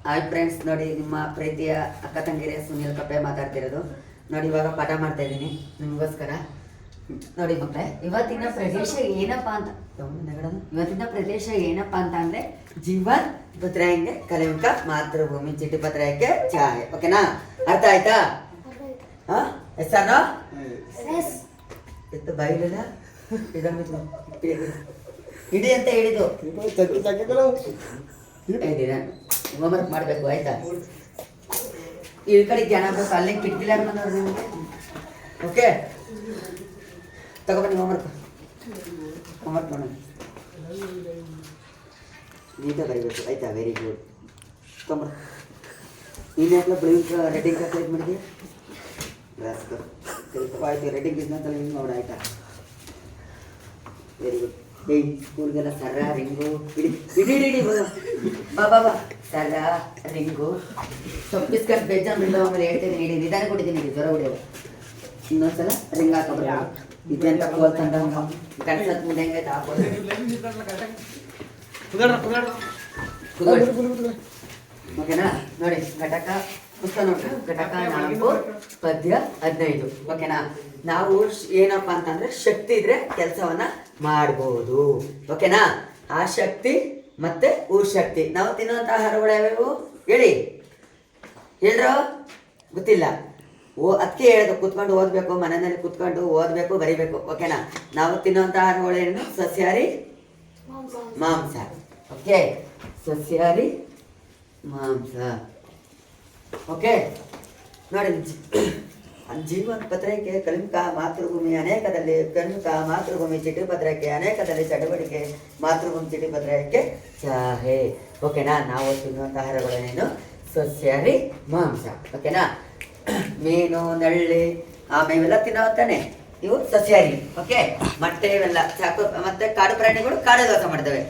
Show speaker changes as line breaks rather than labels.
Hi friends, ನೋಡಿ ನಿಮ್ಮ ಪ್ರೀತಿಯ ಅಕ್ಕ ತಂಗಿರಿಯ ಸುನೀಲ್ ಕಪ್ಪೆ ಮಾತಾಡ್ತಿರೋದು. ನೋಡಿ ಇವಾಗ ಪಾಠ ಮಾಡ್ತಾ ಇದ್ದೀನಿ ನಿಮಗೋಸ್ಕರ. ನೋಡಿ ಮಕ್ಕಳೇ, ಇವತ್ತಿನ ಪ್ರದೇಶ ಏನಪ್ಪಾ ಅಂತ ಅಂದ್ರೆ ಜೀವನ್ ಪತ್ರಾಯಂಗೆ ಕಲಿಯುಂಕ ಮಾತೃಭೂಮಿ ಚಿಟ್ಟಿ ಪತ್ರಾಯಕ್ಕೆ ಚಾಯ್. ಓಕೆನಾ? ಅರ್ಥ ಆಯ್ತಾ? ಎಸ್ಸಾನೋ ಎತ್ತು ಬೈಲಿಲ್ಲ ಇಡಿ ಅಂತ ಹೇಳಿದ್ದು ಹೋಮ್ವರ್ಕ್ ಮಾಡಬೇಕು. ಆಯ್ತಾ? ಈ ಕಡೆ ಜ್ಞಾನ ಬೇಕು, ಅಲ್ಲೇ ಕಿಟಕಿಲ್ಲ ನೋಡ್ರಿ ನಿಮಗೆ. ಓಕೆ, ತಗೊಬನ್ನಿ ಹೋಮ್ವರ್ಕ್ ಮಾಡೋಣ. ನೀಟಾಗಿ ಬರೀಬೇಕು. ಆಯ್ತಾ? Very good. ತೊಗೊಂಬ. ನೀನು ಯಾಕೆ ಬ್ಲೂಯಿಂಗ್ ರೆಡ್ಡಿಂಗ್ ಕ್ಯಾಲ್ಕುಲೇಟ್ ಮಾಡಿದ್ವಿ? ಆಯ್ತು, ರೆಡ್ಡಿಂಗ್ ಬಿಸ್ನೆಸ್ ಅಲ್ಲಿ ಹಿಂಗೆ ನೋಡ. ಆಯ್ತಾ? Very good. ಏಯ್, ಸ್ಕೂಲ್ಗೆಲ್ಲ ಸರ ರಿಂಗು ಇಡಿ ಇಡಿ ಇಡಿ ಬಾ ಸರ ರಿಂಗು ಸೊಪ್ಪಿಸ್ಕೊಂಡು ಬೇಜಾರು ಬಿಡೋ. ಆಮೇಲೆ ಹೇಳ್ತಿದ್ದೀನಿ, ಇಡಿ ನಿಧಾನ ಕೊಟ್ಟಿದ್ದೀನಿ, ಜ್ವರ ಹೊಡಿಯೋದು. ಇನ್ನೊಂದ್ಸಲ ರಿಂಗ್ ಹಾಕೋಬ್ರ. ಇದೆಂತ ಕೋಲ್ತಂಡ ಕನ್ಸತ್ ಮುಂದೆ ಹೆಂಗೈತೆ ಹಾಕೋದು. ಓಕೆನಾ? ನೋಡಿ, ಘಟಕ ಪುಸ್ತಕ ನೋಡ್ರಿ. ಘಟಕ 4 ಪದ್ಯ 15. ಓಕೆನಾ? ನಾವು ಏನಪ್ಪಾ ಅಂತಂದ್ರೆ ಶಕ್ತಿ ಇದ್ರೆ ಕೆಲಸವನ್ನ ಮಾಡ್ಬೋದು. ಓಕೆನಾ? ಆ ಶಕ್ತಿ ಮತ್ತೆ ಶಕ್ತಿ. ನಾವು ತಿನ್ನುವಂತ ಆಹಾರಗಳು ಯಾವ್ಯಾವು ಹೇಳಿ? ಹೇಳ್ರೋ? ಗೊತ್ತಿಲ್ಲ. ಅದಕ್ಕೆ ಹೇಳೋದು, ಕುತ್ಕೊಂಡು ಓದಬೇಕು, ಮನೆಯಲ್ಲಿ ಕುತ್ಕೊಂಡು ಓದಬೇಕು, ಬರಿಬೇಕು. ಓಕೆನಾ? ನಾವು ತಿನ್ನುವಂತ ಆಹಾರಗಳೇನು? ಸಸ್ಯಾಹಾರಿ, ಮಾಂಸ. ಓಕೆ, ಸಸ್ಯಾಹಾರಿ, ಮಾಂಸ. ಓಕೆ ನೋಡಿ, ಜೀವನ ಪತ್ರಿಕೆ ಕಲಿಮುಖ ಮಾತೃಭೂಮಿ ಅನೇಕದಲ್ಲಿ ಕಲಿಮುಖ ಮಾತೃಭೂಮಿ ಚಿಟಿ ಪತ್ರಿಕೆ ಅನೇಕದಲ್ಲಿ ಚಟುವಟಿಕೆ ಮಾತೃಭೂಮಿ ಚಿಟಿ ಪತ್ರಿಕೆ ಚಾಹೆ. ಓಕೆನಾ? ನಾವು ತಿನ್ನುವಂಥ ಆಹಾರಗಳೇನೇನು? ಸಸ್ಯಾಹಾರಿ, ಮಾಂಸ. ಓಕೆನಾ? ಮೀನು, ನಳ್ಳಿ, ಆಮೇಲೆಲ್ಲ ತಿನ್ನೋತಾನೆ ಇವು ಸಸ್ಯಾಹಾರಿ. ಓಕೆ, ಮೊಟ್ಟೆ ಇವೆಲ್ಲ ಸಾಕು. ಮತ್ತೆ ಕಾಡು ಪ್ರಾಣಿಗಳು ಕಾಡು ವಾಸ ಮಾಡ್ತವೆ.